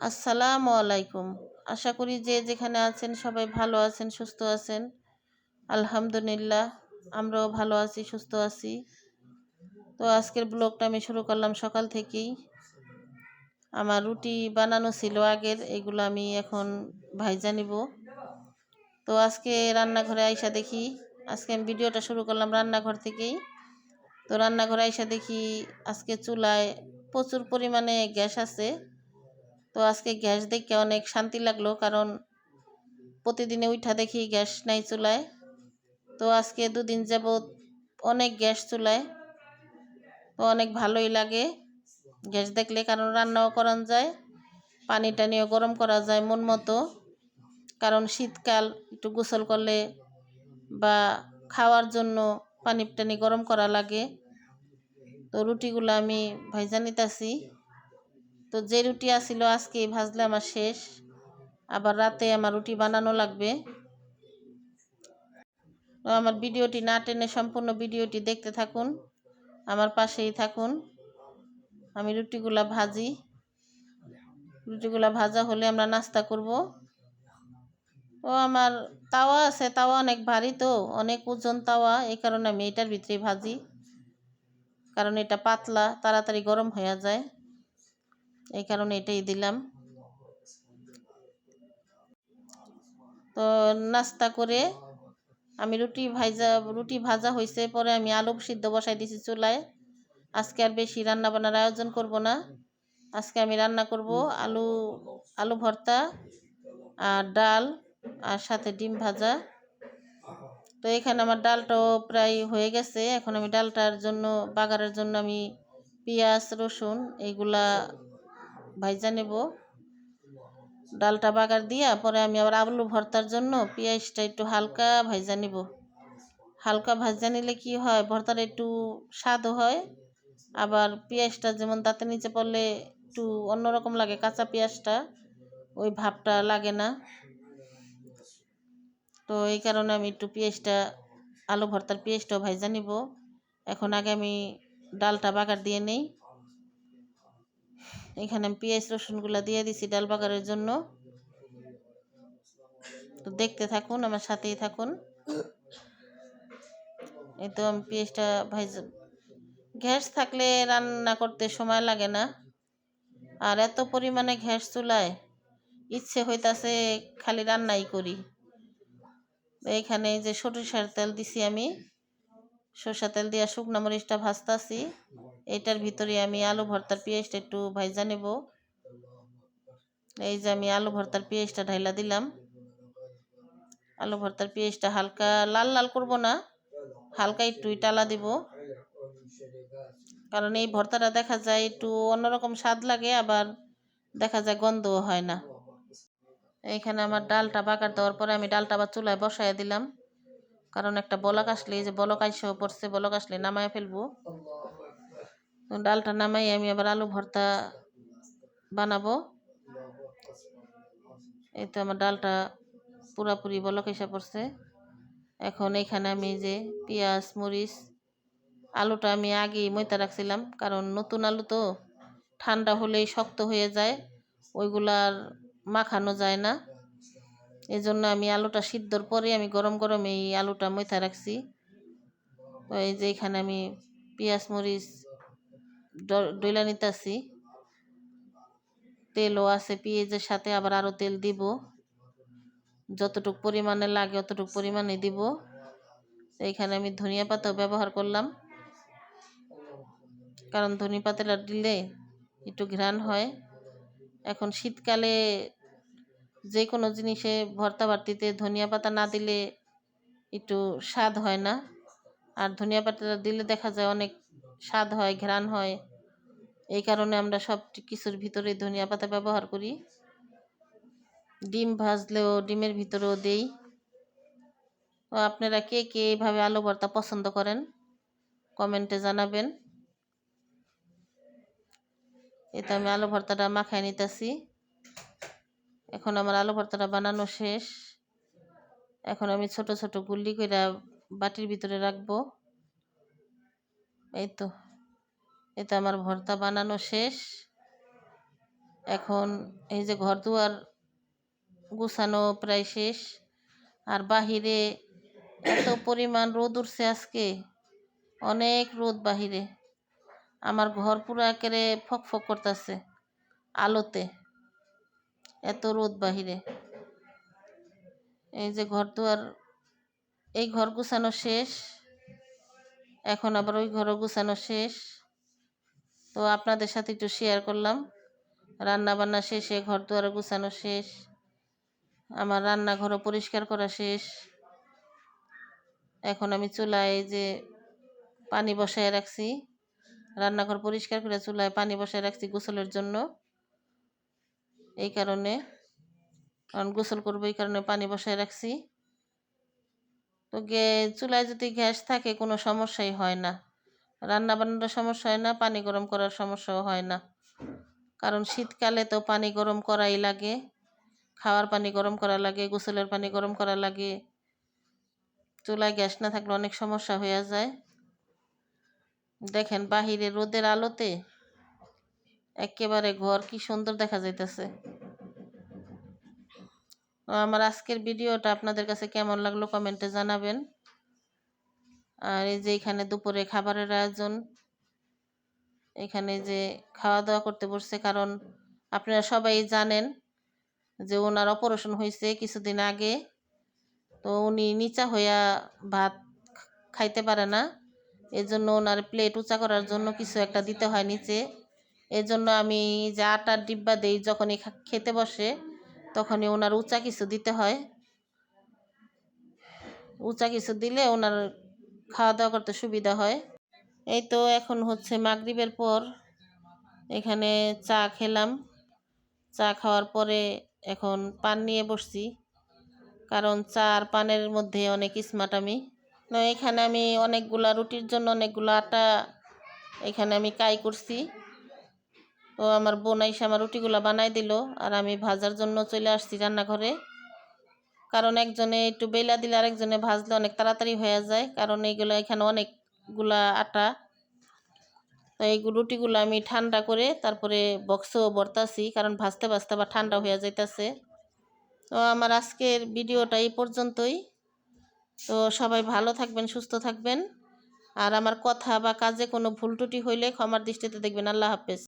আসসালামু আলাইকুম। আশা করি যে যেখানে আছেন সবাই ভালো আছেন, সুস্থ আছেন। আলহামদুলিল্লাহ আমরাও ভালো আছি, সুস্থ আছি। তো আজকের ব্লগটা আমি শুরু করলাম সকাল থেকেই। আমার রুটি বানানো ছিল আগের, এগুলো আমি এখন ভাইজা নিব। তো আজকে রান্নাঘরে আইসা দেখি, আজকে আমি ভিডিওটা শুরু করলাম রান্নাঘর থেকেই। তো রান্নাঘরে আইসা দেখি আজকে চুলায় প্রচুর পরিমাণে গ্যাস আছে। তো আজকে গ্যাস দেখে অনেক শান্তি লাগলো, কারণ প্রতিদিনে উঠা দেখি গ্যাস নাই চুলায়। তো আজকে দুদিন যাবৎ অনেক গ্যাস চুলায়, তো অনেক ভালোই লাগে গ্যাস দেখলে, কারণ রান্নাও করা যায়, পানি টানিও গরম করা যায় মন মতো। কারণ শীতকাল, একটু গোসল করলে বা খাওয়ার জন্য পানি টানি গরম করা লাগে। তো রুটিগুলো আমি ভাইজা নিতেছি। তো যে রুটি আসিল আজকে ভাজলে আমার শেষ, আবার রাতে আমার রুটি বানানো লাগবে। আমার ভিডিওটি না টেনে সম্পূর্ণ ভিডিওটি দেখতে থাকুন, আমার পাশেই থাকুন। আমি রুটিগুলা ভাজি, রুটিগুলা ভাজা হলে আমরা নাস্তা করব। ও আমার তাওয়া আছে, তাওয়া অনেক ভারী, তো অনেক ওজন তাওয়া, এই কারণে আমি এটার ভিতরে ভাজি, কারণ এটা পাতলা, তাড়াতাড়ি গরম হয়ে যায়, এই কারণে এটাই দিলাম। তো নাস্তা করে আমি রুটি ভাজা হয়েছে, পরে আমি আলু সিদ্ধ বসাই দিয়েছি চুলায়। আজকে আর বেশি রান্না বান্নার আয়োজন করব না। আজকে আমি রান্না করব আলু আলু ভর্তা আর ডাল, আর সাথে ডিম ভাজা। তো এখানে আমার ডালটাও প্রায় হয়ে গেছে। এখন আমি ডালটার জন্য, বাগারের জন্য আমি পেঁয়াজ রসুন এইগুলা ভাইজা নেব। ডালটা বাগার দিয়া পরে আমি আবার আলু ভর্তার জন্য পেঁয়াজটা একটু হালকা ভাইজা নিব। হালকা ভাজা নিলে কি হয়, ভর্তাটা একটু স্বাদও হয়, আবার পেঁয়াজটা যেমন দাঁতের নিচে পড়লে একটু অন্যরকম লাগে, কাঁচা পেঁয়াজটা ওই ভাবটা লাগে না। তো এই কারণে আমি একটু পেঁয়াজটা, আলু ভর্তার পেঁয়াজটাও ভাজা নিব। এখন আগে আমি ডালটা বাগার দিয়ে নেই। এখানে আমি পেঁয়াজ রসুনগুলো দিয়ে দিছি ডাল বাগারের জন্য। তো দেখতে থাকুন, আমার সাথেই থাকুন। এই তো আমি পেঁয়াজটা ভাজা, গ্যাস থাকলে রান্না করতে সময় লাগে না, আর এত পরিমাণে গ্যাস চুলায় ইচ্ছে হইতাছে খালি রান্নাই করি। এইখানে যে সরিষার তেল দিছি আমি, সরষা তেল দিয়া শুকনো মরিচটা ভাজতাছি। এটার ভিতরে আমি আলু ভর্তার পেঁয়াজটা একটু ভাজা নেব। এই যে আমি আলু ভর্তার পেঁয়াজটা ঢাইলা দিলাম। আলু ভর্তার পেঁয়াজটা হালকা লাল লাল করব না, হালকা একটু টালা দিব, কারণ এই ভর্তাটা দেখা যায় একটু অন্যরকম স্বাদ লাগে, আবার দেখা যায় গন্ধও হয় না। এইখানে আমার ডালটা বাগার দেওয়ার পরে আমি ডালটা আবার চুলায় বসায় দিলাম, কারণ একটা বলক আসলে, এই যে বলক আইসেও পড়ছে, বলক আসলে নামায় ফেলবো। তো ডালটা নামাই আমি আবার আলু ভর্তা বানাবো। এই তো আমার ডালটা পুরাপুরি বলক এসে পড়ছে। এখন এখানে আমি যে পেঁয়াজ মরিচ, আলুটা আমি আগেই মইতা রাখছিলাম, কারণ নতুন আলু তো ঠান্ডা হলেই শক্ত হয়ে যায়, ওইগুলার মাখানো যায় না। এই জন্য আমি আলুটা সিদ্ধর পরে আমি গরম গরম এই আলুটা মইথা রাখছি। তো এই যে এখানে আমি পেঁয়াজ মরিচ ডইলা নিতেছি, তেলও আছে পেঁয়াজের সাথে, আবার আরও তেল দিব, যতটুক পরিমাণে লাগে অতটুক পরিমাণে দিব। এইখানে আমি ধনিয়া পাতাও ব্যবহার করলাম, কারণ ধনিয়া পাতাটা দিলে একটু ঘ্রাণ হয়। এখন শীতকালে যে কোনো জিনিসে ভর্তা বাড়তিতে ধনিয়া পাতা না দিলে একটু স্বাদ হয় না, আর ধনিয়া পাতাটা দিলে দেখা যায় অনেক স্বাদ হয়, ঘ্রাণ হয়। এই কারণে আমরা সব কিছুর ভিতরে ধনিয়া পাতা ব্যবহার করি। ডিম ভাজলেও ডিমের ভিতরেও দেই। তো আপনারা কে কে এইভাবে আলু ভর্তা পছন্দ করেন কমেন্টে জানাবেন। এতে আমি আলু ভর্তাটা মাখায় নিতেছি। এখন আমার আলু ভর্তাটা বানানো শেষ। এখন আমি ছোট ছোট গুল্লি করে বাটির ভিতরে রাখবো। এই তো, এতে আমার ভর্তা বানানো শেষ। এখন এই যে ঘর দুয়ার গুছানো প্রায় শেষ। আর বাহিরে এত পরিমাণ রোদ উঠছে আজকে, অনেক রোদ বাহিরে। আমার ঘর পুরো একেবারে ফকফক করতেছে আলোতে, এত রোদ বাহিরে। এই যে ঘর দুয়ার, এই ঘর গুছানো শেষ, এখন আবার ওই ঘরও গুছানো শেষ। তো আপনাদের সাথে একটু শেয়ার করলাম। রান্না বান্না শেষে ঘর দুয়ারও গুছানো শেষ, আমার রান্নাঘরও পরিষ্কার করা শেষ। এখন আমি চুলায় যে পানি বসায় রাখছি, রান্নাঘর পরিষ্কার করে চুলায় পানি বসায় রাখছি গোসলের জন্য। এই কারণে, কারণ গোসল করবো এই কারণে পানি বসায় রাখছি। তো চুলায় যদি গ্যাস থাকে কোনো সমস্যাই হয় না, রান্না বান্নার সমস্যা হয় না, পানি গরম করার সমস্যাও হয় না। কারণ শীতকালে তো পানি গরম করাই লাগে, খাওয়ার পানি গরম করা লাগে, গোসলের পানি গরম করা লাগে। চুলায় গ্যাস না থাকলে অনেক সমস্যা হয়ে যায়। দেখেন বাহিরে রোদের আলোতে একেবারে ঘর কি সুন্দর দেখা যাইতেছে। আমার আজকের ভিডিওটা আপনাদের কাছে কেমন লাগলো কমেন্টে জানাবেন। আর এই যে এখানে দুপুরে খাবারের আয়োজন, এখানে যে খাওয়া দাওয়া করতে বসছে, কারণ আপনারা সবাই জানেন যে ওনার অপারেশন হয়েছে কিছুদিন আগে। তো উনি নিচা হইয়া ভাত খাইতে পারে না, এজন্য ওনার প্লেট উঁচা করার জন্য কিছু একটা দিতে হয় নিচে। এজন্য আমি যে আটার ডিব্বা দেই, যখনই খেতে বসে তখনই ওনার উঁচা কিছু দিতে হয়। উঁচা কিছু দিলে ওনার খাওয়া দাওয়া করতে সুবিধা হয়। এই তো এখন হচ্ছে মাগরিবের পর, এখানে চা খেলাম। চা খাওয়ার পরে এখন পান নিয়ে বসছি, কারণ চা আর পানের মধ্যে অনেক স্মার্ট আমি। এখানে আমি অনেকগুলা রুটির জন্য অনেকগুলো আটা এখানে আমি কাই করছি। তো আমার বোন আইসা আমার রুটিগুলা বানাই দিল, আর আমি ভাজার জন্য চলে আসছি রান্নাঘরে। কারণ একজনে একটু বেলা দিলে আরেকজনে ভাজলে অনেক তাড়াতাড়ি হয়ে যায়, কারণ এইগুলো এখানে অনেকগুলা আটা। তো এই রুটিগুলো আমি ঠান্ডা করে তারপরে বক্সেও ভরতাছি, কারণ ভাজতে ভাজতে আবার ঠান্ডা হয়ে যাইতেছে। তো আমার আজকের ভিডিওটা এই পর্যন্তই। তো সবাই ভালো থাকবেন, সুস্থ থাকবেন। আর আমার কথা বা কাজে কোনো ভুল ত্রুটি হইলে ক্ষমার দৃষ্টিতে দেখবেন। আল্লাহ হাফেজ।